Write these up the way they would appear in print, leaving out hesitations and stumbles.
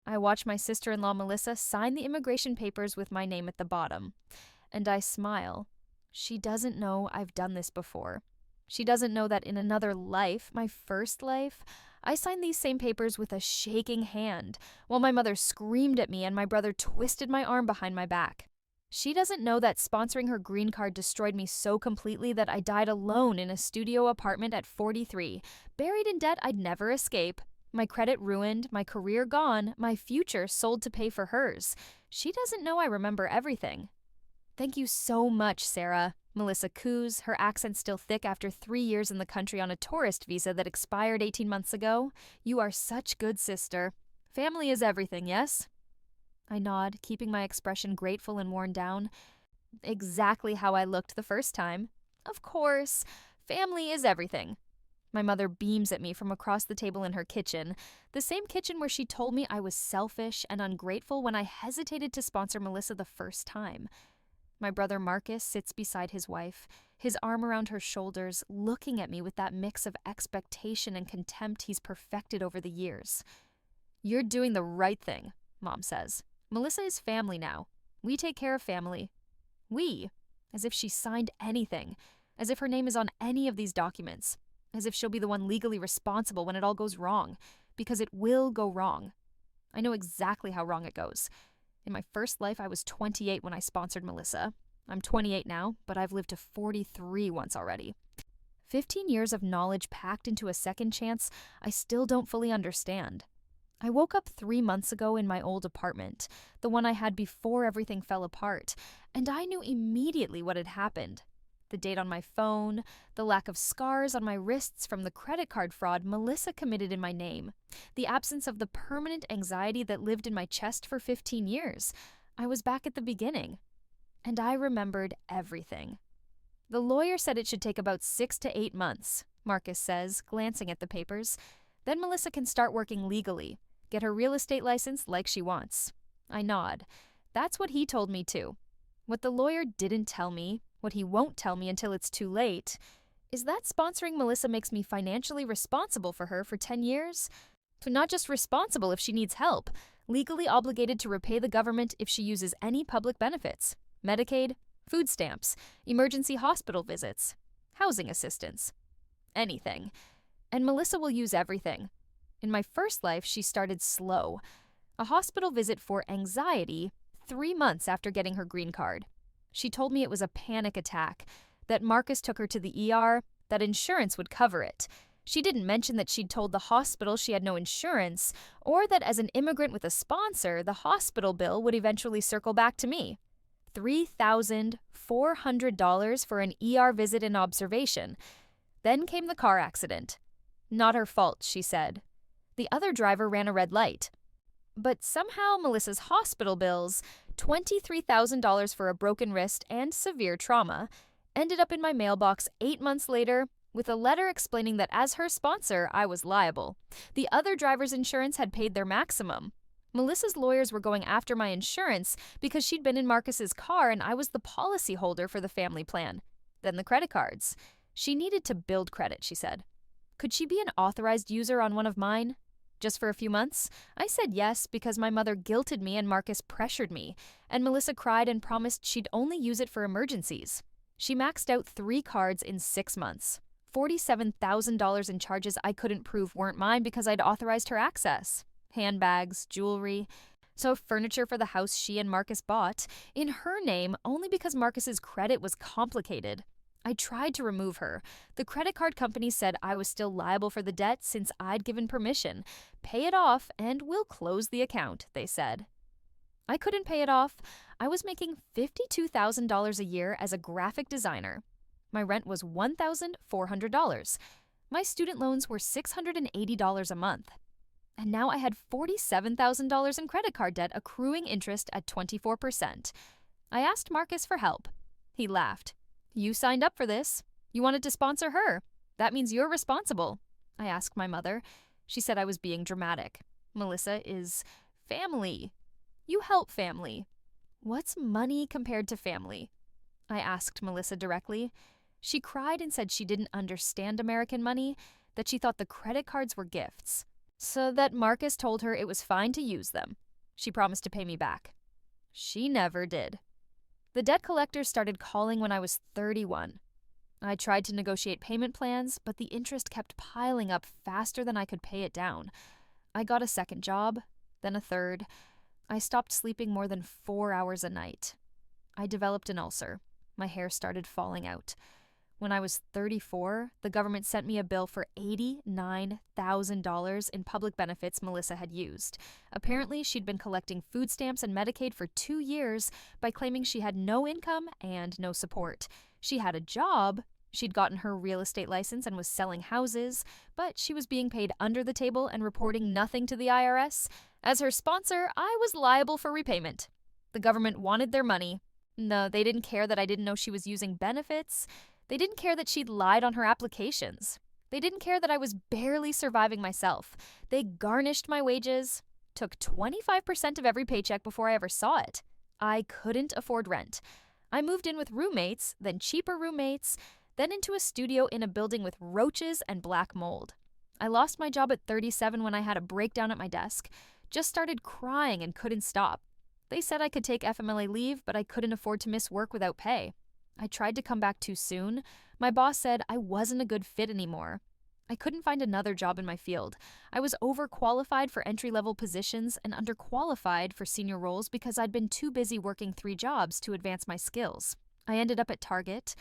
I watch my sister-in-law Melissa sign the immigration papers with my name at the bottom, and I smile. She doesn't know I've done this before. She doesn't know that in another life, my first life, I signed these same papers with a shaking hand, while my mother screamed at me and my brother twisted my arm behind my back. She doesn't know that sponsoring her green card destroyed me so completely that I died alone in a studio apartment at 43, buried in debt I'd never escape. My credit ruined, my career gone, my future sold to pay for hers. She doesn't know I remember everything. Thank you so much, Sarah. Melissa coos, her accent still thick after 3 years in the country on a tourist visa that expired 18 months ago. You are such good sister. Family is everything, yes? I nod, keeping my expression grateful and worn down. Exactly how I looked the first time. Of course, family is everything. My mother beams at me from across the table in her kitchen, the same kitchen where she told me I was selfish and ungrateful when I hesitated to sponsor Melissa the first time. My brother Marcus sits beside his wife, his arm around her shoulders, looking at me with that mix of expectation and contempt he's perfected over the years. You're doing the right thing, Mom says. Melissa is family now. We take care of family. We, as if she signed anything, as if her name is on any of these documents, as if she'll be the one legally responsible when it all goes wrong, because it will go wrong. I know exactly how wrong it goes. In my first life, I was 28 when I sponsored Melissa. I'm 28 now, but I've lived to 43 once already. 15 years of knowledge packed into a second chance I still don't fully understand. I woke up 3 months ago in my old apartment, the one I had before everything fell apart, and I knew immediately what had happened. The date on my phone, the lack of scars on my wrists from the credit card fraud Melissa committed in my name, the absence of the permanent anxiety that lived in my chest for 15 years. I was back at the beginning. And I remembered everything. The lawyer said it should take about 6 to 8 months, Marcus says, glancing at the papers. Then Melissa can start working legally, get her real estate license like she wants. I nod. That's what he told me too. What the lawyer didn't tell me, what he won't tell me until it's too late, is that sponsoring Melissa makes me financially responsible for her for 10 years? Not just responsible if she needs help, legally obligated to repay the government if she uses any public benefits. Medicaid, food stamps, emergency hospital visits, housing assistance. Anything. And Melissa will use everything. In my first life, she started slow. A hospital visit for anxiety 3 months after getting her green card. She told me it was a panic attack, that Marcus took her to the ER, that insurance would cover it. She didn't mention that she'd told the hospital she had no insurance, or that as an immigrant with a sponsor, the hospital bill would eventually circle back to me. $3,400 for an ER visit and observation. Then came the car accident. Not her fault, she said. The other driver ran a red light. But somehow Melissa's hospital bills, $23,000 for a broken wrist and severe trauma, ended up in my mailbox 8 months later with a letter explaining that as her sponsor, I was liable. The other driver's insurance had paid their maximum. Melissa's lawyers were going after my insurance because she'd been in Marcus's car and I was the policy holder for the family plan. Then the credit cards. She needed to build credit, she said. Could she be an authorized user on one of mine? Just for a few months? I said yes because my mother guilted me and Marcus pressured me, and Melissa cried and promised she'd only use it for emergencies. She maxed out 3 cards in 6 months. $47,000 in charges I couldn't prove weren't mine because I'd authorized her access. Handbags, jewelry, so furniture for the house she and Marcus bought, in her name only because Marcus's credit was complicated. I tried to remove her. The credit card company said I was still liable for the debt since I'd given permission. Pay it off and we'll close the account, they said. I couldn't pay it off. I was making $52,000 a year as a graphic designer. My rent was $1,400. My student loans were $680 a month. And now I had $47,000 in credit card debt accruing interest at 24%. I asked Marcus for help. He laughed. You signed up for this. You wanted to sponsor her. That means you're responsible. I asked my mother. She said I was being dramatic. Melissa is family. You help family. What's money compared to family? I asked Melissa directly. She cried and said she didn't understand American money, that she thought the credit cards were gifts. so that Marcus told her it was fine to use them. She promised to pay me back. She never did. The debt collectors started calling when I was 31. I tried to negotiate payment plans, but the interest kept piling up faster than I could pay it down. I got a second job, then a third. I stopped sleeping more than 4 hours a night. I developed an ulcer. My hair started falling out. When I was 34, the government sent me a bill for $89,000 in public benefits Melissa had used. Apparently, she'd been collecting food stamps and Medicaid for 2 years by claiming she had no income and no support. She had a job. She'd gotten her real estate license and was selling houses, but she was being paid under the table and reporting nothing to the IRS. As her sponsor, I was liable for repayment. The government wanted their money. No, they didn't care that I didn't know she was using benefits. They didn't care that she'd lied on her applications. They didn't care that I was barely surviving myself. They garnished my wages, took 25% of every paycheck before I ever saw it. I couldn't afford rent. I moved in with roommates, then cheaper roommates, then into a studio in a building with roaches and black mold. I lost my job at 37 when I had a breakdown at my desk. Just started crying and couldn't stop. They said I could take FMLA leave, but I couldn't afford to miss work without pay. I tried to come back too soon. My boss said I wasn't a good fit anymore. I couldn't find another job in my field. I was overqualified for entry-level positions and underqualified for senior roles because I'd been too busy working 3 jobs to advance my skills. I ended up at Target,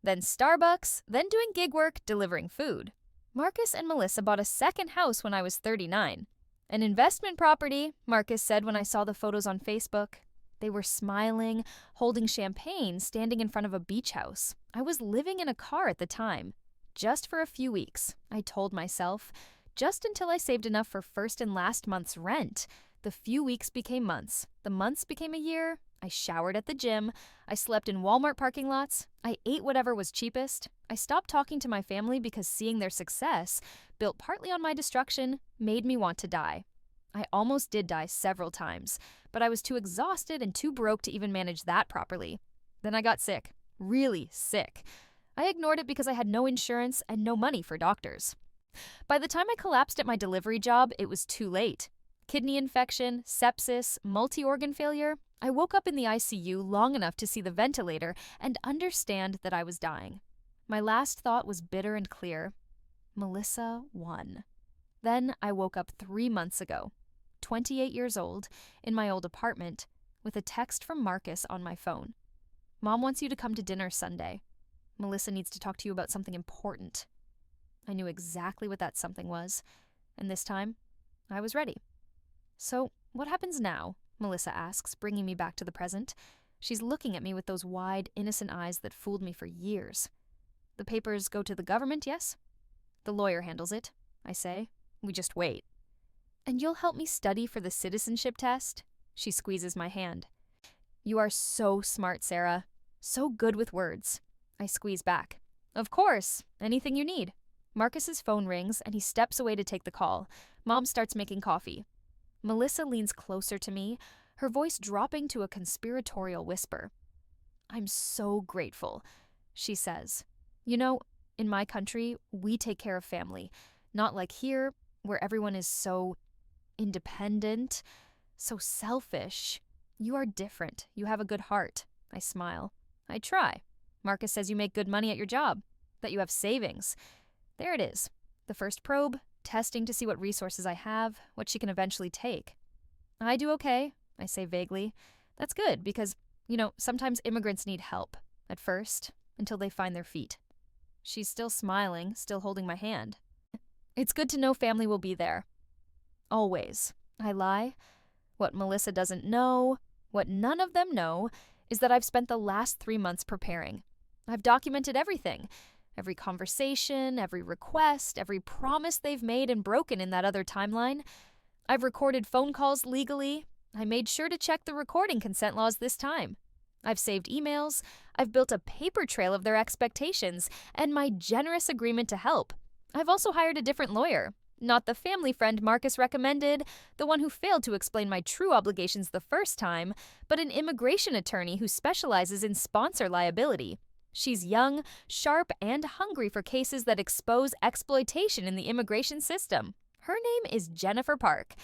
then Starbucks, then doing gig work delivering food. Marcus and Melissa bought a second house when I was 39. An investment property, Marcus said when I saw the photos on Facebook. They were smiling, holding champagne, standing in front of a beach house. I was living in a car at the time. Just for a few weeks, I told myself, just until I saved enough for first and last month's rent. The few weeks became months. The months became a year. I showered at the gym. I slept in Walmart parking lots. I ate whatever was cheapest. I stopped talking to my family because seeing their success, built partly on my destruction, made me want to die. I almost did die several times, but I was too exhausted and too broke to even manage that properly. Then I got sick. Really sick. I ignored it because I had no insurance and no money for doctors. By the time I collapsed at my delivery job, it was too late. Kidney infection, sepsis, multi-organ failure. I woke up in the ICU long enough to see the ventilator and understand that I was dying. My last thought was bitter and clear. Melissa won. Then I woke up 3 months ago, 28 years old, in my old apartment, with a text from Marcus on my phone. Mom wants you to come to dinner Sunday. Melissa needs to talk to you about something important. I knew exactly what that something was, and this time, I was ready. So, what happens now? Melissa asks, bringing me back to the present. She's looking at me with those wide, innocent eyes that fooled me for years. The papers go to the government, yes? The lawyer handles it, I say. We just wait. And you'll help me study for the citizenship test? She squeezes my hand. You are so smart, Sarah. So good with words. I squeeze back. Of course. Anything you need. Marcus's phone rings, and he steps away to take the call. Mom starts making coffee. Melissa leans closer to me, her voice dropping to a conspiratorial whisper. I'm so grateful, she says. You know, in my country, we take care of family. Not like here, where everyone is so independent, so selfish. You are different. You have a good heart. I smile. I try. Marcus says you make good money at your job, that you have savings. There it is. The first probe, testing to see what resources I have, what she can eventually take. I do okay, I say vaguely. That's good because, sometimes immigrants need help, at first, until they find their feet. She's still smiling, still holding my hand. It's good to know family will be there. Always. I lie. What Melissa doesn't know, what none of them know, is that I've spent the last 3 months preparing. I've documented everything. Every conversation, every request, every promise they've made and broken in that other timeline. I've recorded phone calls legally. I made sure to check the recording consent laws this time. I've saved emails. I've built a paper trail of their expectations and my generous agreement to help. I've also hired a different lawyer. Not the family friend Marcus recommended, the one who failed to explain my true obligations the first time, but an immigration attorney who specializes in sponsor liability. She's young, sharp, and hungry for cases that expose exploitation in the immigration system. Her name is Jennifer Park.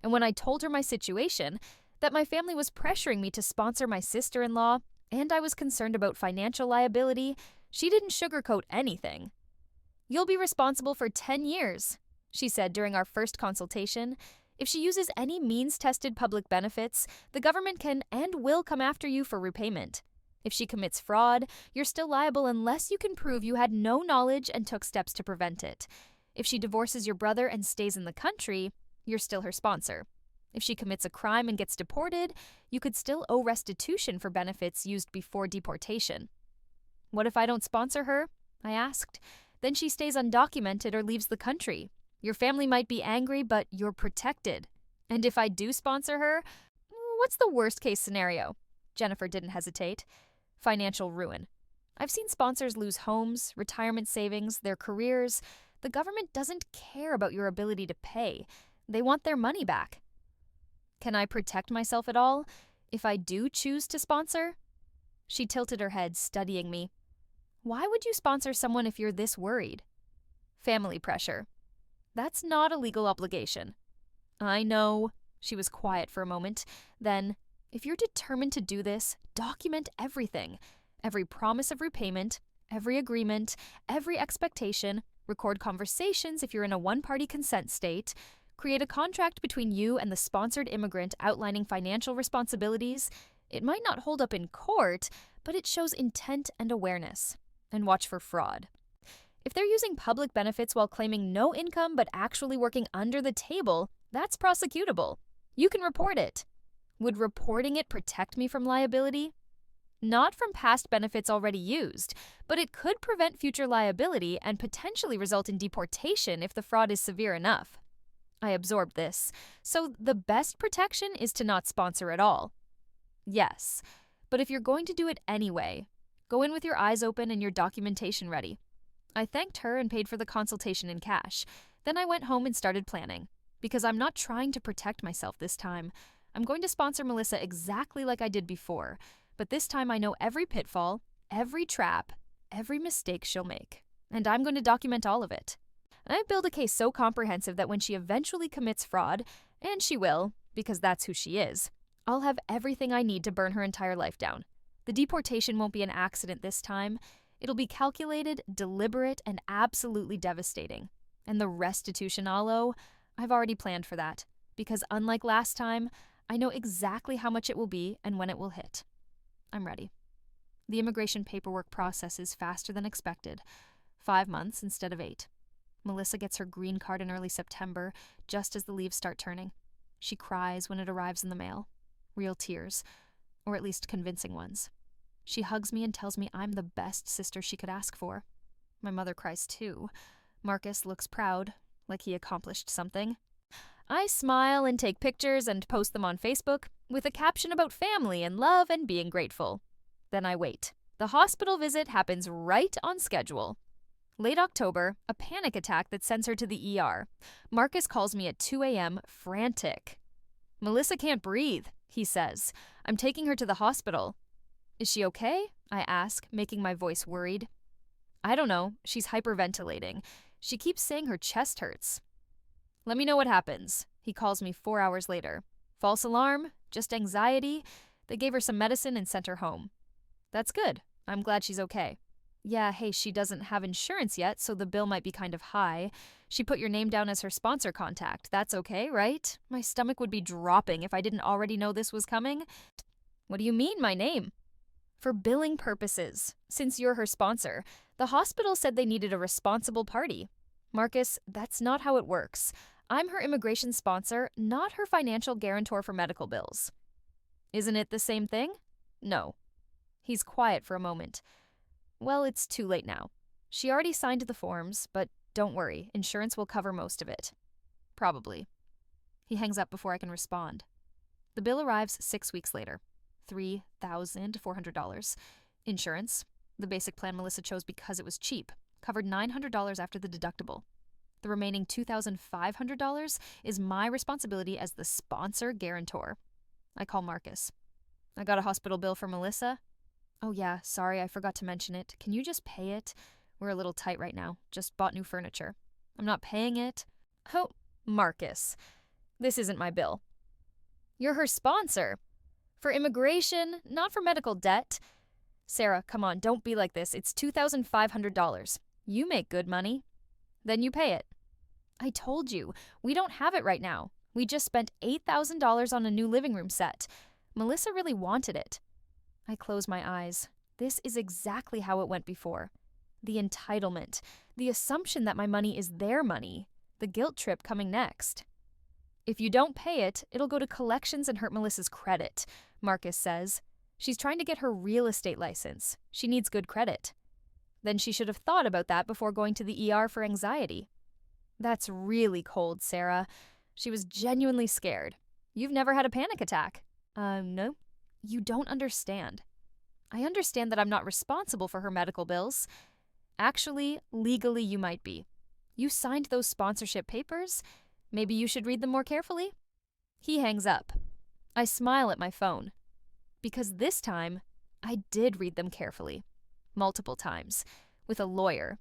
And when I told her my situation, that my family was pressuring me to sponsor my sister-in-law, and I was concerned about financial liability, she didn't sugarcoat anything. "You'll be responsible for 10 years, she said during our first consultation. If she uses any means-tested public benefits, the government can and will come after you for repayment. If she commits fraud, you're still liable unless you can prove you had no knowledge and took steps to prevent it. If she divorces your brother and stays in the country, you're still her sponsor. If she commits a crime and gets deported, you could still owe restitution for benefits used before deportation." "What if I don't sponsor her?" I asked. "Then she stays undocumented or leaves the country. Your family might be angry, but you're protected. And if I do sponsor her, what's the worst-case scenario?" Jennifer didn't hesitate. "Financial ruin. I've seen sponsors lose homes, retirement savings, their careers. The government doesn't care about your ability to pay. They want their money back." "Can I protect myself at all if I do choose to sponsor?" She tilted her head, studying me. "Why would you sponsor someone if you're this worried?" "Family pressure. That's not a legal obligation." "I know." She was quiet for a moment. Then, "If you're determined to do this, document everything. Every promise of repayment, every agreement, every expectation, record conversations if you're in a one-party consent state, create a contract between you and the sponsored immigrant outlining financial responsibilities. It might not hold up in court, but it shows intent and awareness. And watch for fraud. If they're using public benefits while claiming no income but actually working under the table, that's prosecutable. You can report it. Would reporting it protect me from liability? Not from past benefits already used, but it could prevent future liability and potentially result in deportation if the fraud is severe enough. I absorbed this. So the best protection is to not sponsor at all. Yes, but if you're going to do it anyway, go in with your eyes open and your documentation ready. I thanked her and paid for the consultation in cash. Then I went home and started planning. Because I'm not trying to protect myself this time. I'm going to sponsor Melissa exactly like I did before. But this time I know every pitfall, every trap, every mistake she'll make. And I'm going to document all of it. I build a case so comprehensive that when she eventually commits fraud, and she will, because that's who she is, I'll have everything I need to burn her entire life down. The deportation won't be an accident this time. It'll be calculated, deliberate, and absolutely devastating. And the restitution I'll owe, I've already planned for that. Because unlike last time, I know exactly how much it will be and when it will hit. I'm ready. The immigration paperwork process is faster than expected. 5 months instead of 8. Melissa gets her green card in early September, just as the leaves start turning. She cries when it arrives in the mail. Real tears, or at least convincing ones. She hugs me and tells me I'm the best sister she could ask for. My mother cries too. Marcus looks proud, like he accomplished something. I smile and take pictures and post them on Facebook with a caption about family and love and being grateful. Then I wait. The hospital visit happens right on schedule. Late October, a panic attack that sends her to the ER. Marcus calls me at 2 a.m., frantic. "Melissa can't breathe," he says. "I'm taking her to the hospital." "Is she okay?" I ask, making my voice worried. "I don't know. She's hyperventilating. She keeps saying her chest hurts." "Let me know what happens." He calls me 4 hours later. "False alarm? Just anxiety?" They gave her some medicine and sent her home. "That's good. I'm glad she's okay." "Yeah, hey, she doesn't have insurance yet, so the bill might be kind of high. She put your name down as her sponsor contact. That's okay, right?" My stomach would be dropping if I didn't already know this was coming. "What do you mean, my name?" "For billing purposes. Since you're her sponsor, the hospital said they needed a responsible party." "Marcus, that's not how it works. I'm her immigration sponsor, not her financial guarantor for medical bills." "Isn't it the same thing?" "No." He's quiet for a moment. "Well, it's too late now. She already signed the forms, but don't worry, insurance will cover most of it." "Probably." He hangs up before I can respond. The bill arrives 6 weeks later. $3,400. Insurance, the basic plan Melissa chose because it was cheap, covered $900 after the deductible. The remaining $2,500 is my responsibility as the sponsor guarantor. I call Marcus. "I got a hospital bill for Melissa." "Oh yeah, sorry, I forgot to mention it. Can you just pay it? We're a little tight right now. Just bought new furniture." "I'm not paying it." "Oh, Marcus. This isn't my bill. You're her sponsor. For immigration, not for medical debt. Sarah, come on, don't be like this. It's $2,500. You make good money. Then you pay it. I told you, we don't have it right now. We just spent $8,000 on a new living room set. Melissa really wanted it. I close my eyes. This is exactly how it went before. The entitlement, the assumption that my money is their money, the guilt trip coming next. If you don't pay it, it'll go to collections and hurt Melissa's credit, Marcus says. She's trying to get her real estate license. She needs good credit. Then she should have thought about that before going to the ER for anxiety. That's really cold, Sarah. She was genuinely scared. You've never had a panic attack. No. You don't understand. I understand that I'm not responsible for her medical bills. Actually, legally you might be. You signed those sponsorship papers. Maybe you should read them more carefully. He hangs up. I smile at my phone. Because this time, I did read them carefully. Multiple times. With a lawyer.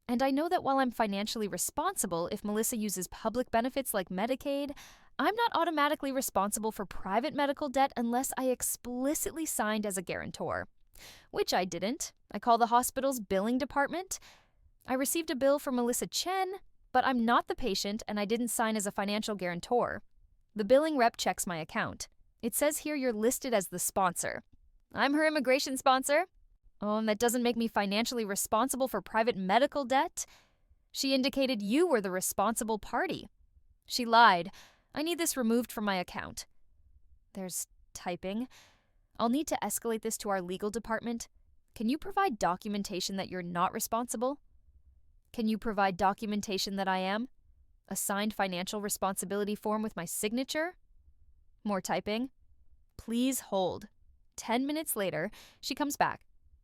And I know that while I'm financially responsible if Melissa uses public benefits like Medicaid, I'm not automatically responsible for private medical debt unless I explicitly signed as a guarantor. Which I didn't. I call the hospital's billing department. I received a bill from Melissa Chen, but I'm not the patient and I didn't sign as a financial guarantor. The billing rep checks my account. It says here you're listed as the sponsor. I'm her immigration sponsor. Oh, and that doesn't make me financially responsible for private medical debt? She indicated you were the responsible party. She lied. I need this removed from my account. There's typing. I'll need to escalate this to our legal department. Can you provide documentation that you're not responsible? Can you provide documentation that I am? A signed financial responsibility form with my signature? More typing. Please hold. 10 minutes later, she comes back.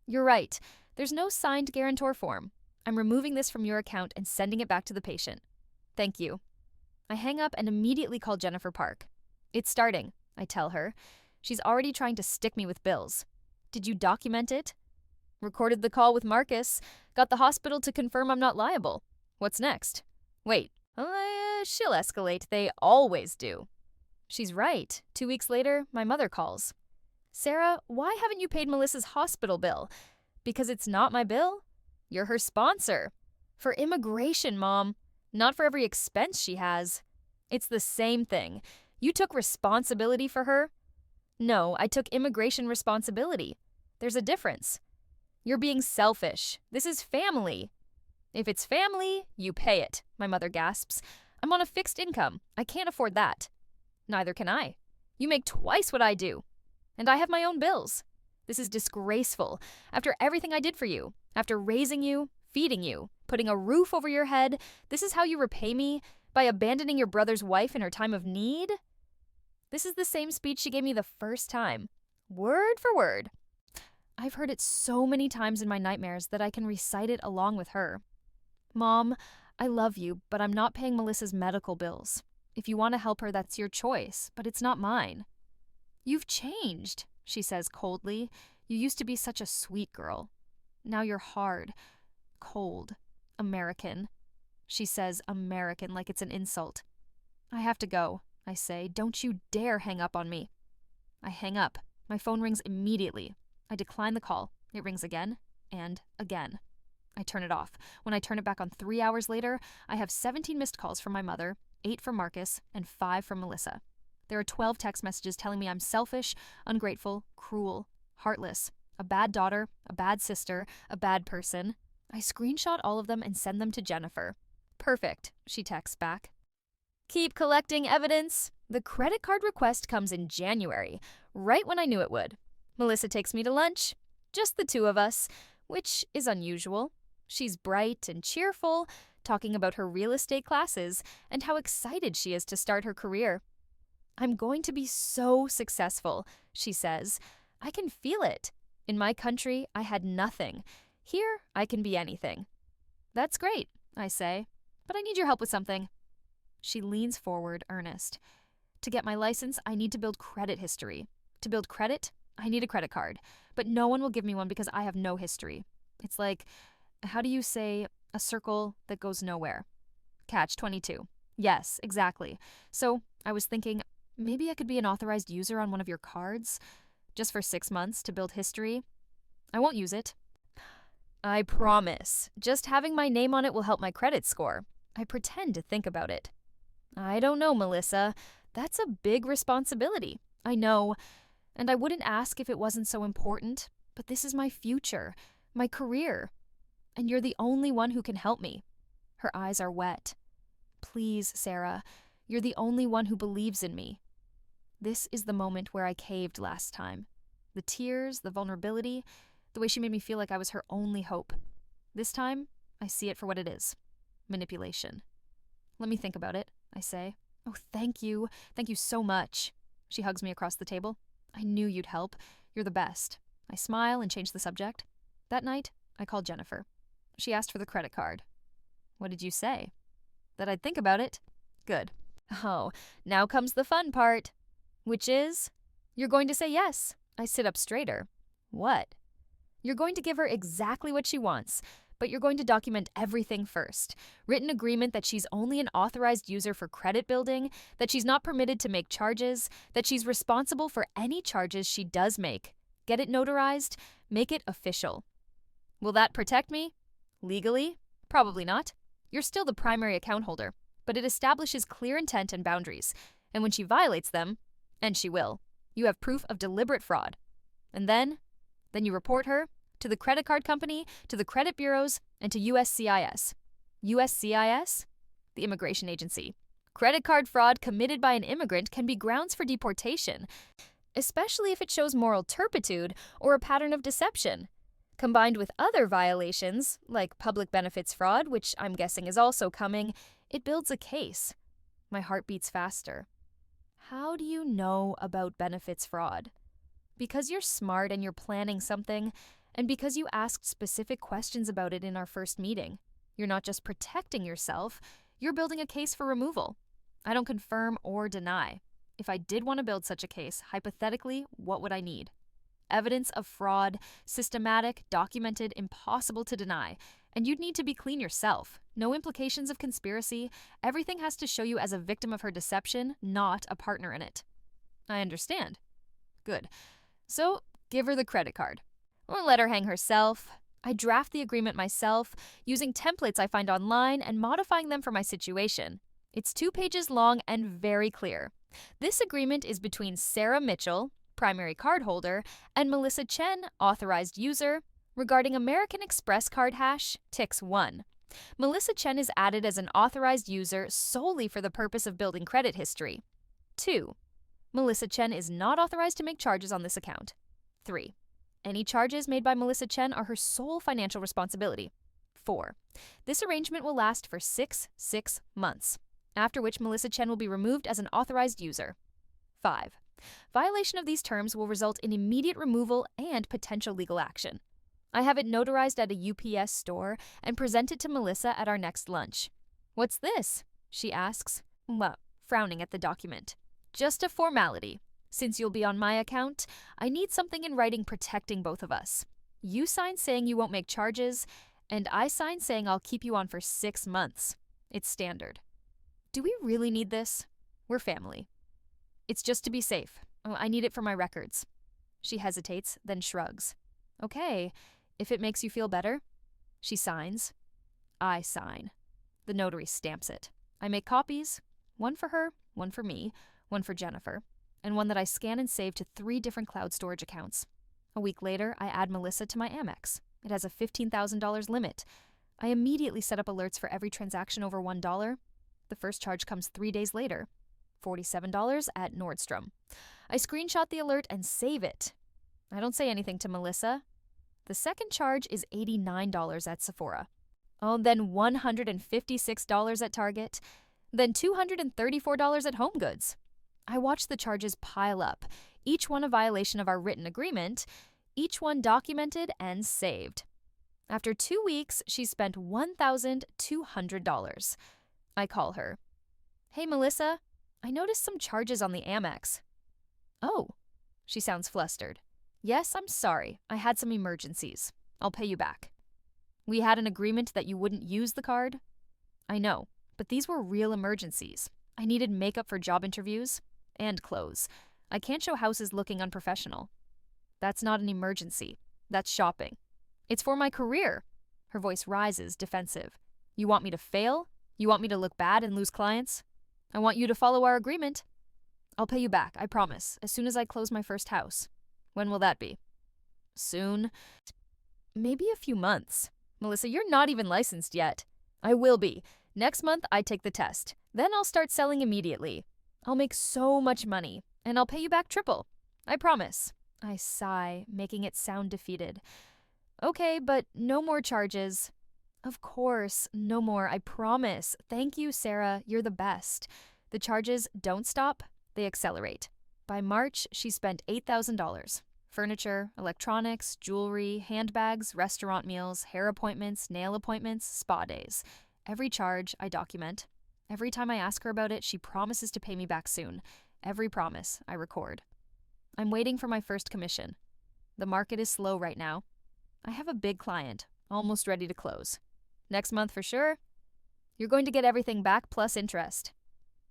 You're right. There's no signed guarantor form. I'm removing this from your account and sending it back to the patient. Thank you. I hang up and immediately call Jennifer Park. It's starting, I tell her. She's already trying to stick me with bills. Did you document it? Recorded the call with Marcus. Got the hospital to confirm I'm not liable. What's next? Wait. She'll escalate. They always do. She's right. 2 weeks later, my mother calls. Sarah, why haven't you paid Melissa's hospital bill? Because it's not my bill? You're her sponsor. For immigration, Mom. Not for every expense she has. It's the same thing. You took responsibility for her? No, I took immigration responsibility. There's a difference. You're being selfish. This is family. If it's family, you pay it, my mother gasps. I'm on a fixed income. I can't afford that. Neither can I. You make twice what I do. And I have my own bills. This is disgraceful. After everything I did for you, after raising you, feeding you, putting a roof over your head, this is how you repay me? By abandoning your brother's wife in her time of need? This is the same speech she gave me the first time. Word for word. I've heard it so many times in my nightmares that I can recite it along with her. Mom, I love you, but I'm not paying Melissa's medical bills. If you want to help her, that's your choice, but it's not mine. You've changed, she says coldly. You used to be such a sweet girl. Now you're hard, cold, American. She says American like it's an insult. I have to go, I say. Don't you dare hang up on me. I hang up. My phone rings immediately. I decline the call. It rings again and again. I turn it off. When I turn it back on 3 hours later, I have 17 missed calls from my mother, 8 from Marcus, and 5 from Melissa. There are 12 text messages telling me I'm selfish, ungrateful, cruel, heartless, a bad daughter, a bad sister, a bad person. I screenshot all of them and send them to Jennifer. Perfect, she texts back. Keep collecting evidence. The credit card request comes in January, right when I knew it would. Melissa takes me to lunch. Just the two of us, which is unusual. She's bright and cheerful, talking about her real estate classes and how excited she is to start her career. I'm going to be so successful, she says. I can feel it. In my country, I had nothing. Here, I can be anything. That's great, I say, but I need your help with something. She leans forward, earnest. To get my license, I need to build credit history. To build credit, I need a credit card, but no one will give me one because I have no history. It's like, how do you say, a circle that goes nowhere? Catch 22. Yes, exactly. So I was thinking maybe I could be an authorized user on one of your cards, just for 6 months to build history. I won't use it. I promise. Just having my name on it will help my credit score. I pretend to think about it. I don't know, Melissa. That's a big responsibility. I know. And I wouldn't ask if it wasn't so important, but this is my future, my career. And you're the only one who can help me. Her eyes are wet. Please, Sarah, you're the only one who believes in me. This is the moment where I caved last time. The tears, the vulnerability, the way she made me feel like I was her only hope. This time, I see it for what it is. Manipulation. Let me think about it, I say. Oh, thank you. Thank you so much. She hugs me across the table. I knew you'd help. You're the best. I smile and change the subject. That night, I called Jennifer. She asked for the credit card. What did you say? That I'd think about it? Good. Oh, now comes the fun part. Which is, you're going to say yes. I sit up straighter. What? You're going to give her exactly what she wants, but you're going to document everything first. Written agreement that she's only an authorized user for credit building, that she's not permitted to make charges, that she's responsible for any charges she does make. Get it notarized, make it official. Will that protect me? Legally? Probably not. You're still the primary account holder, but it establishes clear intent and boundaries, and when she violates them, and she will, you have proof of deliberate fraud. And then you report her to the credit card company, to the credit bureaus, and to USCIS. USCIS? The immigration agency. Credit card fraud committed by an immigrant can be grounds for deportation, especially if it shows moral turpitude or a pattern of deception. Combined with other violations, like public benefits fraud, which I'm guessing is also coming, it builds a case. My heart beats faster. How do you know about benefits fraud? Because you're smart and you're planning something, and because you asked specific questions about it in our first meeting. You're not just protecting yourself, you're building a case for removal. I don't confirm or deny. If I did want to build such a case, hypothetically, what would I need? Evidence of fraud, systematic, documented, impossible to deny. And you'd need to be clean yourself. No implications of conspiracy. Everything has to show you as a victim of her deception, not a partner in it. I understand. Good. So, give her the credit card. Or let her hang herself. I draft the agreement myself, using templates I find online and modifying them for my situation. It's 2 pages long and very clear. This agreement is between Sarah Mitchell, primary cardholder, and Melissa Chen, authorized user, regarding American Express card hash TIX1. Melissa Chen is added as an authorized user solely for the purpose of building credit history. 2. Melissa Chen is not authorized to make charges on this account. 3. Any charges made by Melissa Chen are her sole financial responsibility. 4. This arrangement will last for 6 months, after which Melissa Chen will be removed as an authorized user. 5. Violation of these terms will result in immediate removal and potential legal action. I have it notarized at a UPS store and present it to Melissa at our next lunch. What's this? She asks, frowning at the document. Just a formality. Since you'll be on my account, I need something in writing protecting both of us. You sign saying you won't make charges, and I sign saying I'll keep you on for 6 months. It's standard. Do we really need this? We're family. It's just to be safe. I need it for my records. She hesitates, then shrugs. Okay, if it makes you feel better. She signs. I sign. The notary stamps it. I make copies, one for her, one for me, one for Jennifer, and one that I scan and save to 3 different cloud storage accounts. A week later, I add Melissa to my Amex. It has a $15,000 limit. I immediately set up alerts for every transaction over $1. The first charge comes 3 days later. $47 at Nordstrom. I screenshot the alert and save it. I don't say anything to Melissa. The second charge is $89 at Sephora. Oh, then $156 at Target. Then $234 at HomeGoods. I watch the charges pile up, each one a violation of our written agreement, each one documented and saved. After 2 weeks, she spent $1,200. I call her. Hey, Melissa, I noticed some charges on the Amex. Oh, she sounds flustered. Yes, I'm sorry. I had some emergencies. I'll pay you back. We had an agreement that you wouldn't use the card. I know. But these were real emergencies. I needed makeup for job interviews and clothes. I can't show houses looking unprofessional. That's not an emergency. That's shopping. It's for my career. Her voice rises, defensive. You want me to fail? You want me to look bad and lose clients? I want you to follow our agreement. I'll pay you back, I promise, as soon as I close my first house. When will that be? Soon. Maybe a few months. Melissa, you're not even licensed yet. I will be. Next month, I take the test. Then I'll start selling immediately. I'll make so much money, and I'll pay you back triple. I promise. I sigh, making it sound defeated. Okay, but no more charges. Of course, no more, I promise. Thank you, Sarah. You're the best. The charges don't stop, they accelerate. By March, she spent $8,000. Furniture, electronics, jewelry, handbags, restaurant meals, hair appointments, nail appointments, spa days. Every charge, I document. Every time I ask her about it, she promises to pay me back soon. Every promise, I record. I'm waiting for my first commission. The market is slow right now. I have a big client, almost ready to close. Next month for sure. You're going to get everything back plus interest.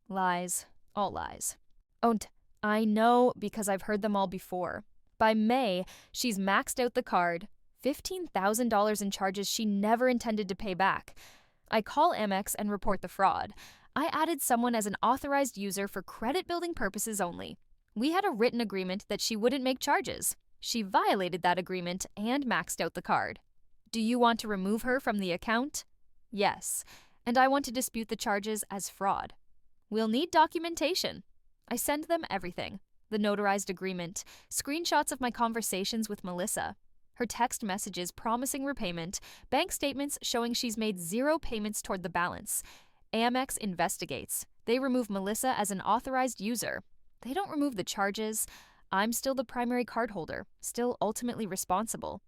Lies, all lies. Und I know because I've heard them all before. By May, she's maxed out the card, $15,000 in charges she never intended to pay back. I call Amex and report the fraud. I added someone as an authorized user for credit building purposes only. We had a written agreement that she wouldn't make charges. She violated that agreement and maxed out the card. Do you want to remove her from the account? Yes, and I want to dispute the charges as fraud. We'll need documentation. I send them everything. The notarized agreement, screenshots of my conversations with Melissa, her text messages promising repayment, bank statements showing she's made 0 payments toward the balance. Amex investigates. They remove Melissa as an authorized user. They don't remove the charges. I'm still the primary cardholder, still ultimately responsible.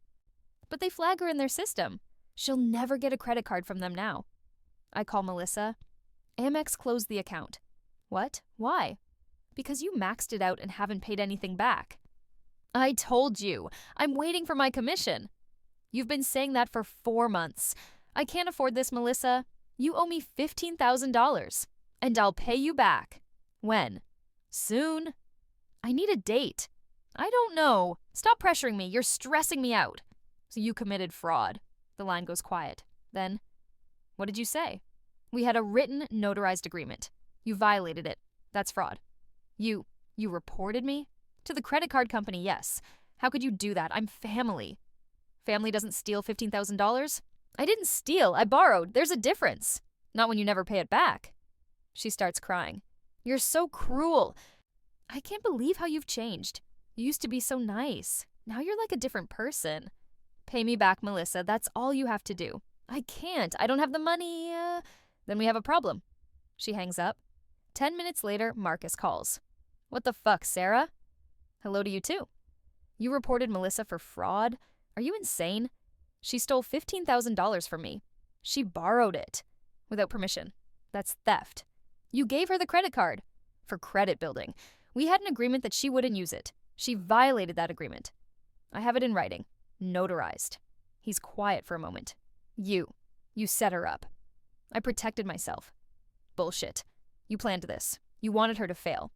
But they flag her in their system. She'll never get a credit card from them now. I call Melissa. Amex closed the account. What? Why? Because you maxed it out and haven't paid anything back. I told you. I'm waiting for my commission. You've been saying that for 4 months. I can't afford this, Melissa. You owe me $15,000. And I'll pay you back. When? Soon. I need a date. I don't know. Stop pressuring me. You're stressing me out. So you committed fraud. The line goes quiet. Then, what did you say? We had a written, notarized agreement. You violated it. That's fraud. You reported me? To the credit card company, yes. How could you do that? I'm family. Family doesn't steal $15,000? I didn't steal. I borrowed. There's a difference. Not when you never pay it back. She starts crying. You're so cruel. I can't believe how you've changed. You used to be so nice. Now you're like a different person. Pay me back, Melissa. That's all you have to do. I can't. I don't have the money. Then we have a problem. She hangs up. 10 minutes later, Marcus calls. What the fuck, Sarah? Hello to you too. You reported Melissa for fraud? Are you insane? She stole $15,000 from me. She borrowed it. Without permission. That's theft. You gave her the credit card. For credit building. We had an agreement that she wouldn't use it. She violated that agreement. I have it in writing. Notarized. He's quiet for a moment. You set her up. I protected myself. Bullshit. You planned this. You wanted her to fail.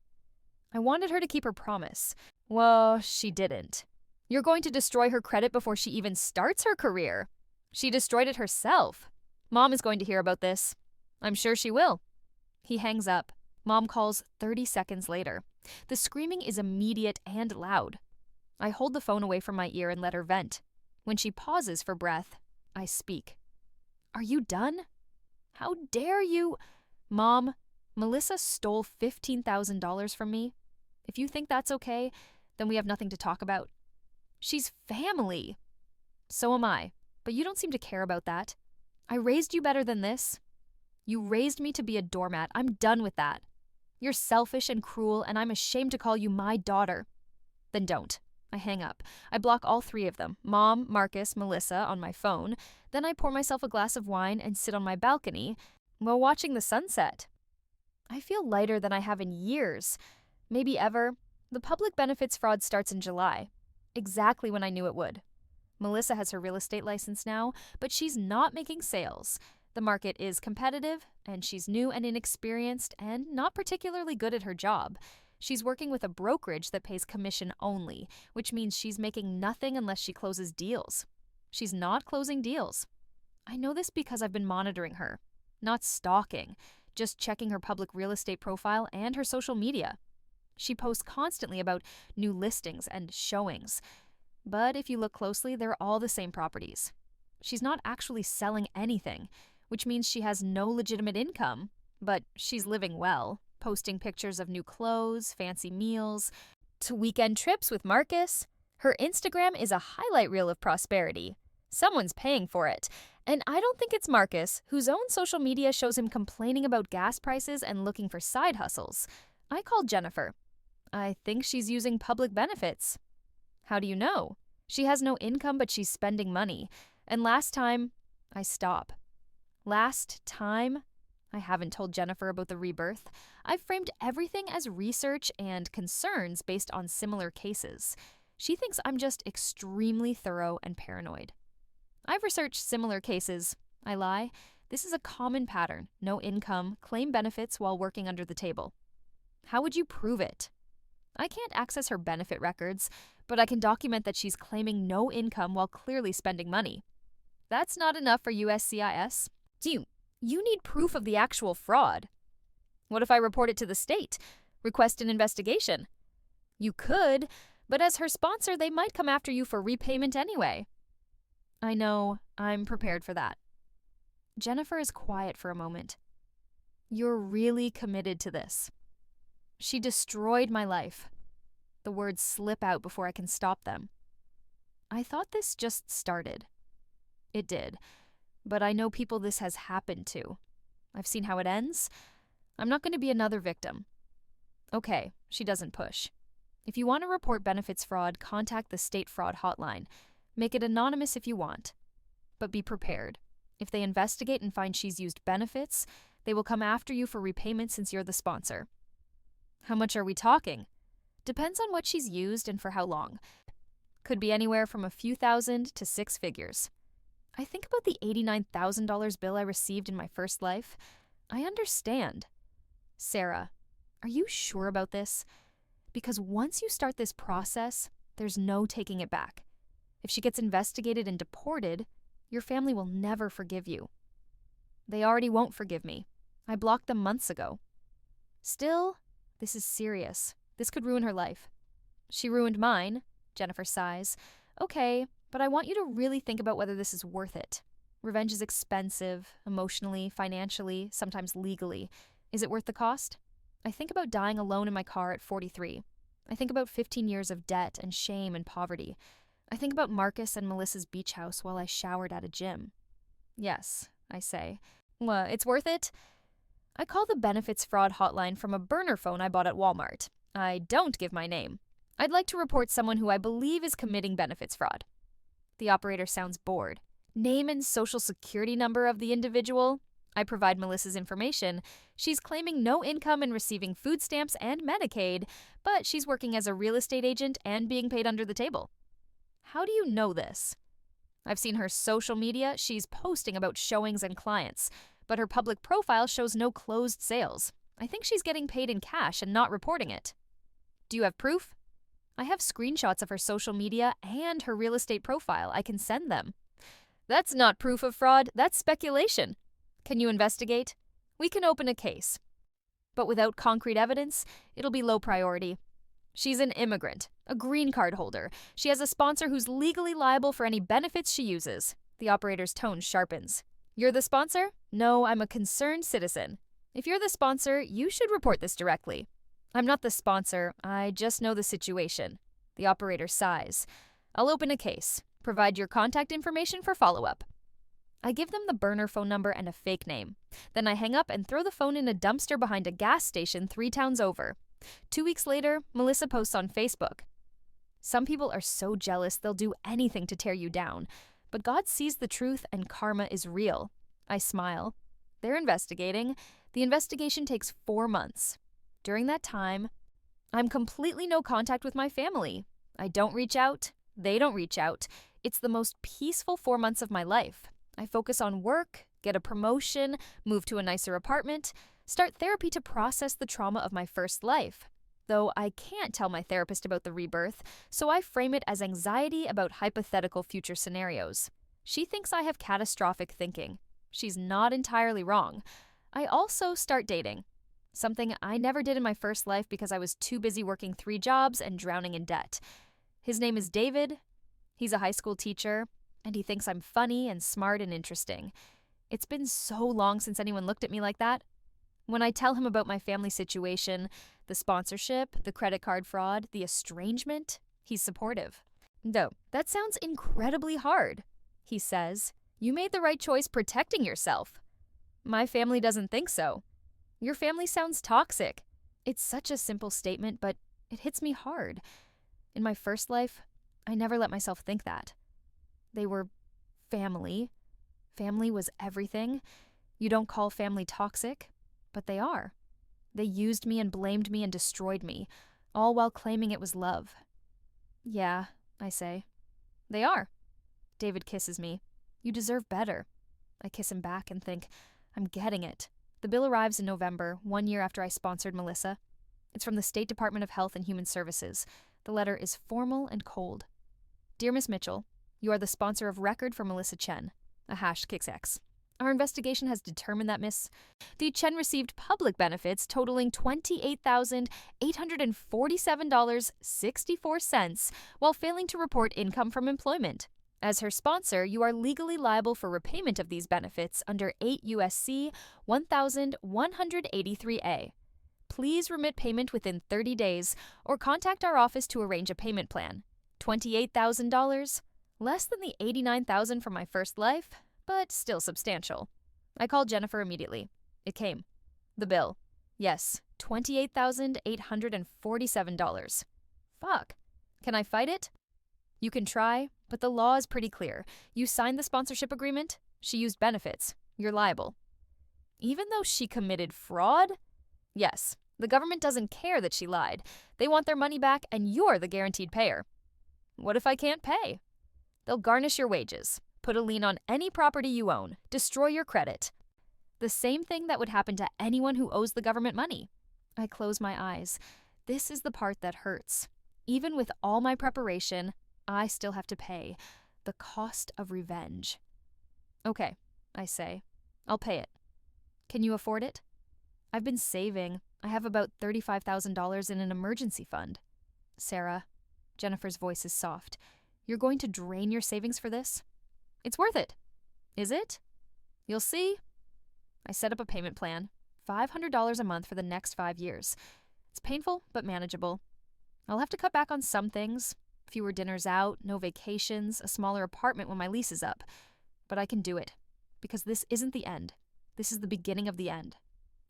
I wanted her to keep her promise. Well, she didn't. You're going to destroy her credit before she even starts her career. She destroyed it herself. Mom is going to hear about this. I'm sure she will. He hangs up. Mom calls 30 seconds later. The screaming is immediate and loud. I hold the phone away from my ear and let her vent. When she pauses for breath, I speak. Are you done? How dare you? Mom, Melissa stole $15,000 from me. If you think that's okay, then we have nothing to talk about. She's family. So am I, but you don't seem to care about that. I raised you better than this. You raised me to be a doormat. I'm done with that. You're selfish and cruel, and I'm ashamed to call you my daughter. Then don't. I hang up. I block all 3 of them, Mom, Marcus, Melissa, on my phone. Then I pour myself a glass of wine and sit on my balcony while watching the sunset. I feel lighter than I have in years, maybe ever. The public benefits fraud starts in July, exactly when I knew it would. Melissa has her real estate license now, but she's not making sales. The market is competitive, and she's new and inexperienced and not particularly good at her job. She's working with a brokerage that pays commission only, which means she's making nothing unless she closes deals. She's not closing deals. I know this because I've been monitoring her. Not stalking, just checking her public real estate profile and her social media. She posts constantly about new listings and showings. But if you look closely, they're all the same properties. She's not actually selling anything, which means she has no legitimate income, but she's living well, posting pictures of new clothes, fancy meals, to weekend trips with Marcus. Her Instagram is a highlight reel of prosperity. Someone's paying for it, and I don't think it's Marcus, whose own social media shows him complaining about gas prices and looking for side hustles. I called Jennifer. I think she's using public benefits. How do you know? She has no income, but she's spending money. And last time, I stop. Last time, I haven't told Jennifer about the Rebirth. I've framed everything as research and concerns based on similar cases. She thinks I'm just extremely thorough and paranoid. I've researched similar cases. I lie. This is a common pattern. No income, claim benefits while working under the table. How would you prove it? I can't access her benefit records, but I can document that she's claiming no income while clearly spending money. That's not enough for USCIS. You need proof of the actual fraud. What if I report it to the state? Request an investigation? You could, but as her sponsor, they might come after you for repayment anyway. I know, I'm prepared for that. Jennifer is quiet for a moment. You're really committed to this. She destroyed my life. The words slip out before I can stop them. I thought this just started. It did, but I know people this has happened to. I've seen how it ends. I'm not going to be another victim. Okay, she doesn't push. If you want to report benefits fraud, contact the state fraud hotline. Make it anonymous if you want. But be prepared. If they investigate and find she's used benefits, they will come after you for repayment since you're the sponsor. How much are we talking? Depends on what she's used and for how long. Could be anywhere from a few thousand to six figures. I think about the $89,000 bill I received in my first life. I understand. Sarah, are you sure about this? Because once you start this process, there's no taking it back. If she gets investigated and deported, your family will never forgive you. They already won't forgive me. I blocked them months ago. Still, this is serious. This could ruin her life. She ruined mine, Jennifer sighs. Okay, but I want you to really think about whether this is worth it. Revenge is expensive, emotionally, financially, sometimes legally. Is it worth the cost? I think about dying alone in my car at 43. I think about 15 years of debt and shame and poverty. I think about Marcus and Melissa's beach house while I showered at a gym. Yes, I say. It's worth it? I call the benefits fraud hotline from a burner phone I bought at Walmart. I don't give my name. I'd like to report someone who I believe is committing benefits fraud. The operator sounds bored. Name and social security number of the individual? I provide Melissa's information. She's claiming no income and receiving food stamps and Medicaid, but she's working as a real estate agent and being paid under the table. How do you know this? I've seen her social media. She's posting about showings and clients, but her public profile shows no closed sales. I think she's getting paid in cash and not reporting it. Do you have proof? I have screenshots of her social media and her real estate profile. I can send them. That's not proof of fraud. That's speculation. Can you investigate? We can open a case. But without concrete evidence, it'll be low priority. She's an immigrant, a green card holder. She has a sponsor who's legally liable for any benefits she uses. The operator's tone sharpens. You're the sponsor? No, I'm a concerned citizen. If you're the sponsor, you should report this directly. I'm not the sponsor. I just know the situation. The operator sighs. I'll open a case. Provide your contact information for follow-up. I give them the burner phone number and a fake name. Then I hang up and throw the phone in a dumpster behind a gas station 3 towns over. 2 weeks later, Melissa posts on Facebook. Some people are so jealous they'll do anything to tear you down. But God sees the truth and karma is real. I smile. They're investigating. The investigation takes 4 months. During that time, I'm completely no contact with my family. I don't reach out. They don't reach out. It's the most peaceful 4 months of my life. I focus on work, get a promotion, move to a nicer apartment, start therapy to process the trauma of my first life. Though I can't tell my therapist about the rebirth, so I frame it as anxiety about hypothetical future scenarios. She thinks I have catastrophic thinking. She's not entirely wrong. I also start dating. Something I never did in my first life because I was too busy working 3 jobs and drowning in debt. His name is David. He's a high school teacher, and he thinks I'm funny and smart and interesting. It's been so long since anyone looked at me like that. When I tell him about my family situation, the sponsorship, the credit card fraud, the estrangement, he's supportive. Though, that sounds incredibly hard, he says. You made the right choice protecting yourself. My family doesn't think so. Your family sounds toxic. It's such a simple statement, but it hits me hard. In my first life, I never let myself think that. They were family. Family was everything. You don't call family toxic, but they are. They used me and blamed me and destroyed me, all while claiming it was love. Yeah, I say. They are. David kisses me. You deserve better. I kiss him back and think, I'm getting it. The bill arrives in November, 1 year after I sponsored Melissa. It's from the State Department of Health and Human Services. The letter is formal and cold. Dear Miss Mitchell, you are the sponsor of record for Melissa Chen. A hash kicks X. Our investigation has determined that the Chen received public benefits totaling $28,847.64 while failing to report income from employment. As her sponsor, you are legally liable for repayment of these benefits under 8 U.S.C. 1183A. Please remit payment within 30 days or contact our office to arrange a payment plan. $28,000? Less than the $89,000 from my first life, but still substantial. I called Jennifer immediately. It came. The bill. Yes, $28,847. Fuck. Can I fight it? You can try, but the law is pretty clear. You signed the sponsorship agreement, she used benefits, you're liable. Even though she committed fraud? Yes, the government doesn't care that she lied. They want their money back and you're the guaranteed payer. What if I can't pay? They'll garnish your wages, put a lien on any property you own, destroy your credit. The same thing that would happen to anyone who owes the government money. I close my eyes. This is the part that hurts. Even with all my preparation, I still have to pay. The cost of revenge. Okay, I say. I'll pay it. Can you afford it? I've been saving. I have about $35,000 in an emergency fund. Sarah, Jennifer's voice is soft. You're going to drain your savings for this? It's worth it. Is it? You'll see. I set up a payment plan. $500 a month for the next 5 years. It's painful, but manageable. I'll have to cut back on some things. Fewer dinners out, no vacations, a smaller apartment when my lease is up. But I can do it. Because this isn't the end. This is the beginning of the end.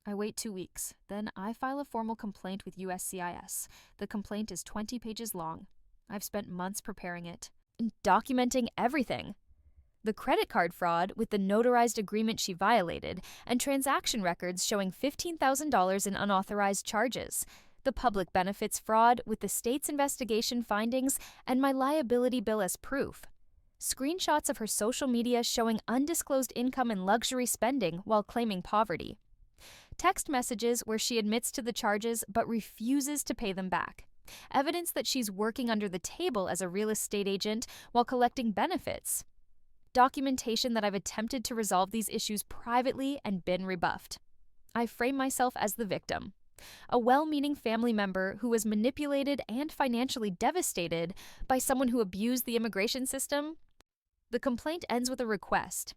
I wait 2 weeks. Then I file a formal complaint with USCIS. The complaint is 20 pages long. I've spent months preparing it. And documenting everything. The credit card fraud with the notarized agreement she violated, and transaction records showing $15,000 in unauthorized charges. The public benefits fraud with the state's investigation findings and my liability bill as proof. Screenshots of her social media showing undisclosed income and luxury spending while claiming poverty. Text messages where she admits to the charges but refuses to pay them back. Evidence that she's working under the table as a real estate agent while collecting benefits. Documentation that I've attempted to resolve these issues privately and been rebuffed. I frame myself as the victim. A well-meaning family member who was manipulated and financially devastated by someone who abused the immigration system. The complaint ends with a request.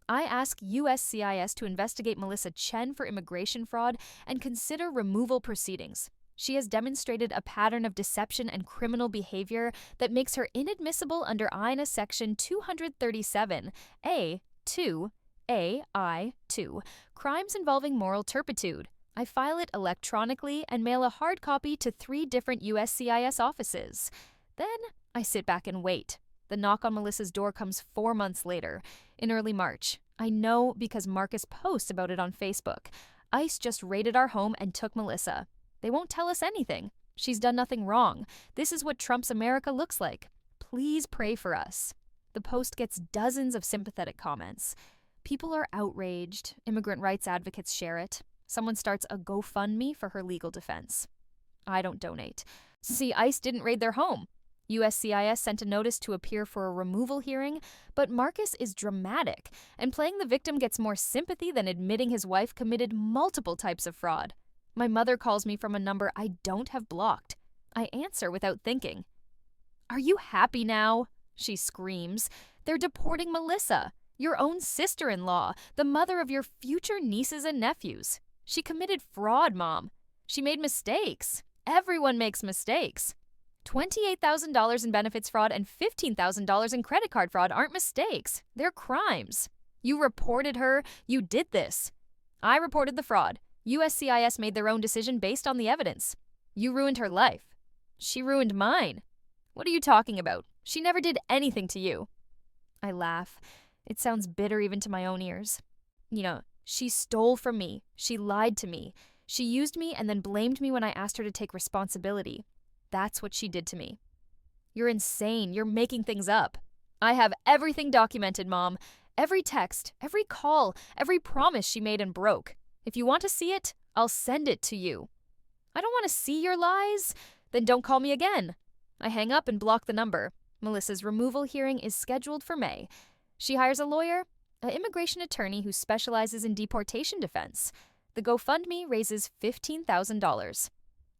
I ask USCIS to investigate Melissa Chen for immigration fraud and consider removal proceedings. She has demonstrated a pattern of deception and criminal behavior that makes her inadmissible under INA Section 237A.2, crimes involving moral turpitude. I file it electronically and mail a hard copy to 3 different USCIS offices. Then I sit back and wait. The knock on Melissa's door comes 4 months later, in early March. I know because Marcus posts about it on Facebook. ICE just raided our home and took Melissa. They won't tell us anything. She's done nothing wrong. This is what Trump's America looks like. Please pray for us. The post gets dozens of sympathetic comments. People are outraged. Immigrant rights advocates share it. Someone starts a GoFundMe for her legal defense. I don't donate. See, ICE didn't raid their home. USCIS sent a notice to appear for a removal hearing, but Marcus is dramatic, and playing the victim gets more sympathy than admitting his wife committed multiple types of fraud. My mother calls me from a number I don't have blocked. I answer without thinking. "Are you happy now?" she screams. "They're deporting Melissa, your own sister-in-law, the mother of your future nieces and nephews. She committed fraud, Mom. She made mistakes. Everyone makes mistakes. $28,000 in benefits fraud and $15,000 in credit card fraud aren't mistakes. They're crimes. You reported her. You did this. I reported the fraud. USCIS made their own decision based on the evidence. You ruined her life. She ruined mine. What are you talking about? She never did anything to you." I laugh. It sounds bitter even to my own ears. She stole from me. She lied to me. She used me and then blamed me when I asked her to take responsibility. That's what she did to me. "You're insane. You're making things up. I have everything documented, Mom. Every text, every call, every promise she made and broke. If you want to see it, I'll send it to you." "I don't want to see your lies. Then don't call me again." I hang up and block the number. Melissa's removal hearing is scheduled for May. She hires a lawyer, an immigration attorney who specializes in deportation defense. The GoFundMe raises $15,000.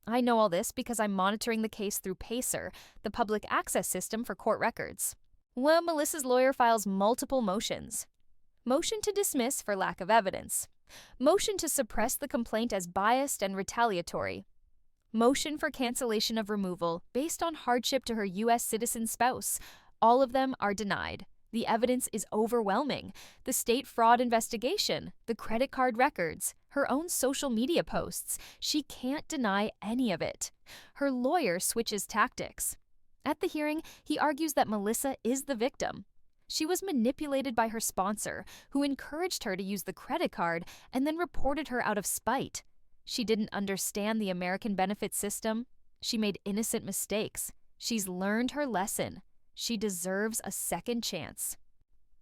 I know all this because I'm monitoring the case through PACER, the public access system for court records. Well, Melissa's lawyer files multiple motions. Motion to dismiss for lack of evidence. Motion to suppress the complaint as biased and retaliatory. Motion for cancellation of removal based on hardship to her U.S. citizen spouse. All of them are denied. The evidence is overwhelming. The state fraud investigation, the credit card records, her own social media posts. She can't deny any of it. Her lawyer switches tactics. At the hearing, he argues that Melissa is the victim. She was manipulated by her sponsor, who encouraged her to use the credit card and then reported her out of spite. She didn't understand the American benefit system. She made innocent mistakes. She's learned her lesson. She deserves a second chance.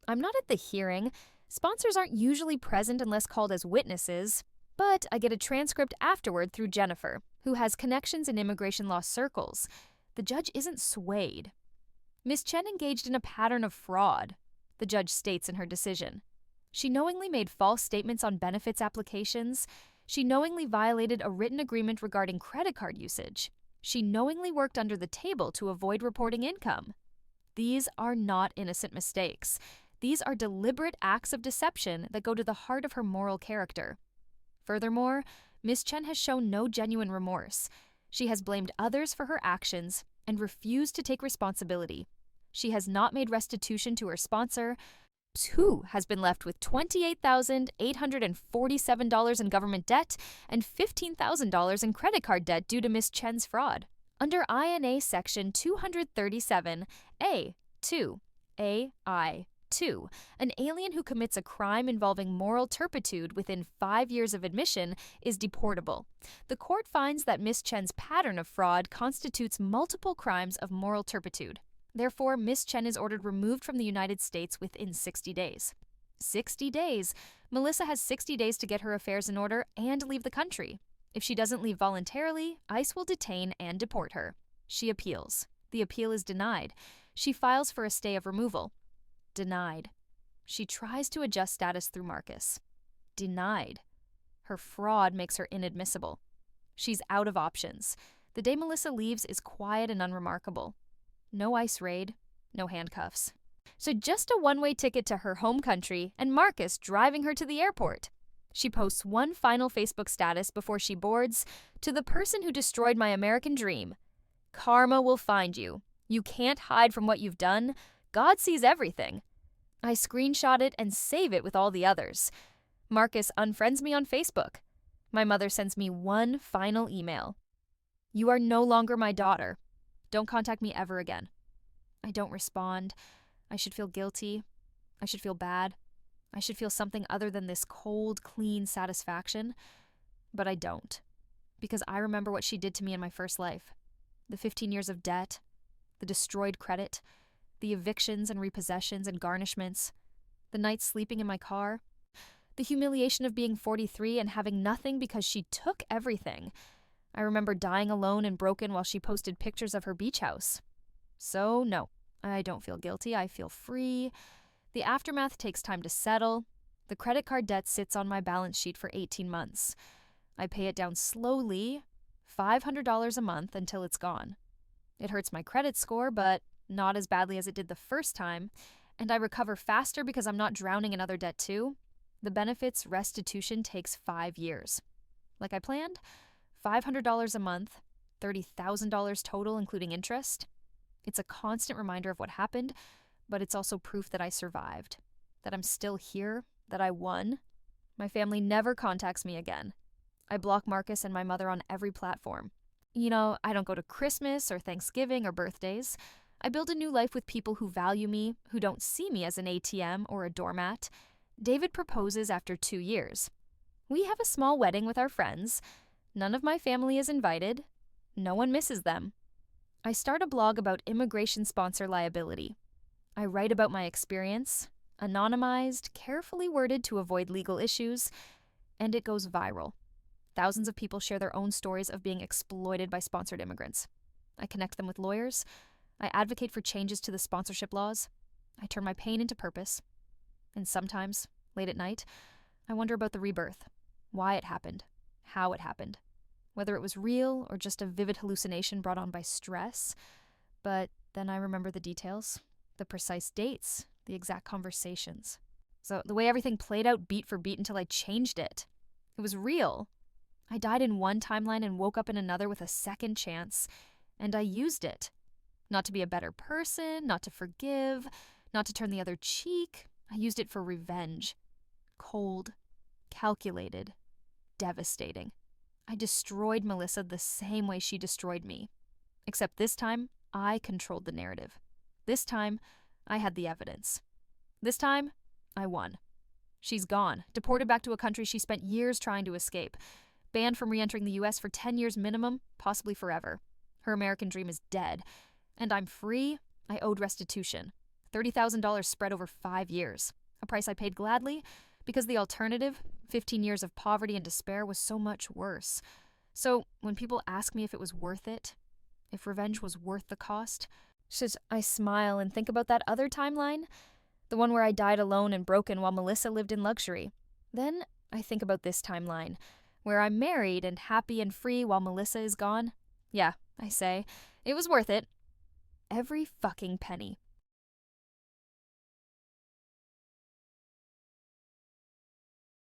I'm not at the hearing. Sponsors aren't usually present unless called as witnesses, but I get a transcript afterward through Jennifer, who has connections in immigration law circles. The judge isn't swayed. Ms. Chen engaged in a pattern of fraud, the judge states in her decision. She knowingly made false statements on benefits applications. She knowingly violated a written agreement regarding credit card usage. She knowingly worked under the table to avoid reporting income. These are not innocent mistakes. These are deliberate acts of deception that go to the heart of her moral character. Furthermore, Ms. Chen has shown no genuine remorse. She has blamed others for her actions and refused to take responsibility. She has not made restitution to her sponsor, who has been left with $28,847 in government debt and $15,000 in credit card debt due to Ms. Chen's fraud. Under INA Section 237A(2), AI2, an alien who commits a crime involving moral turpitude within 5 years of admission is deportable. The court finds that Ms. Chen's pattern of fraud constitutes multiple crimes of moral turpitude. Therefore, Ms. Chen is ordered removed from the United States within 60 days. 60 days. Melissa has 60 days to get her affairs in order and leave the country. If she doesn't leave voluntarily, ICE will detain and deport her. She appeals. The appeal is denied. She files for a stay of removal. Denied. She tries to adjust status through Marcus. Denied. Her fraud makes her inadmissible. She's out of options. The day Melissa leaves is quiet and unremarkable. No ICE raid, no handcuffs. So just a one-way ticket to her home country and Marcus driving her to the airport. She posts one final Facebook status before she boards, "To the person who destroyed my American dream. Karma will find you. You can't hide from what you've done. God sees everything." I screenshot it and save it with all the others. Marcus unfriends me on Facebook. My mother sends me one final email. "You are no longer my daughter. Don't contact me ever again." I don't respond. I should feel guilty. I should feel bad. I should feel something other than this cold, clean satisfaction. But I don't. Because I remember what she did to me in my first life. The 15 years of debt, the destroyed credit, the evictions and repossessions and garnishments, The nights sleeping in my car. The humiliation of being 43 and having nothing because she took everything. I remember dying alone and broken while she posted pictures of her beach house. So, no, I don't feel guilty. I feel free. The aftermath takes time to settle. The credit card debt sits on my balance sheet for 18 months. I pay it down slowly, $500 a month until it's gone. It hurts my credit score, but not as badly as it did the first time, and I recover faster because I'm not drowning in other debt too. The benefits restitution takes 5 years. Like I planned, $500 a month, $30,000 total including interest. It's a constant reminder of what happened, but it's also proof that I survived, that I'm still here, that I won. My family never contacts me again. I block Marcus and my mother on every platform. I don't go to Christmas or Thanksgiving or birthdays. I build a new life with people who value me, who don't see me as an ATM or a doormat. David proposes after 2 years. We have a small wedding with our friends. None of my family is invited. No one misses them. I start a blog about immigration sponsor liability. I write about my experience, anonymized, carefully worded to avoid legal issues, and it goes viral. Thousands of people share their own stories of being exploited by sponsored immigrants. I connect them with lawyers. I advocate for changes to the sponsorship laws. I turn my pain into purpose. And sometimes, late at night, I wonder about the rebirth, why it happened, how it happened, whether it was real or just a vivid hallucination brought on by stress. But then I remember the details, the precise dates, the exact conversations. So the way everything played out beat for beat until I changed it. It was real. I died in one timeline and woke up in another with a second chance, and I used it. Not to be a better person, not to forgive, not to turn the other cheek. I used it for revenge. Cold, calculated, devastating. I destroyed Melissa the same way she destroyed me. Except this time, I controlled the narrative. This time, I had the evidence. This time, I won. She's gone, deported back to a country she spent years trying to escape. Banned from re-entering the US for 10 years minimum, possibly forever. Her American dream is dead. And I'm free. I owed restitution. $30,000 spread over 5 years. A price I paid gladly because the alternative, 15 years of poverty and despair, was so much worse. So when people ask me if it was worth it, if revenge was worth the cost, I smile and think about that other timeline, the one where I died alone and broken while Melissa lived in luxury. Then I think about this timeline, where I'm married and happy and free while Melissa is gone. Yeah, I say, it was worth it. Every fucking penny.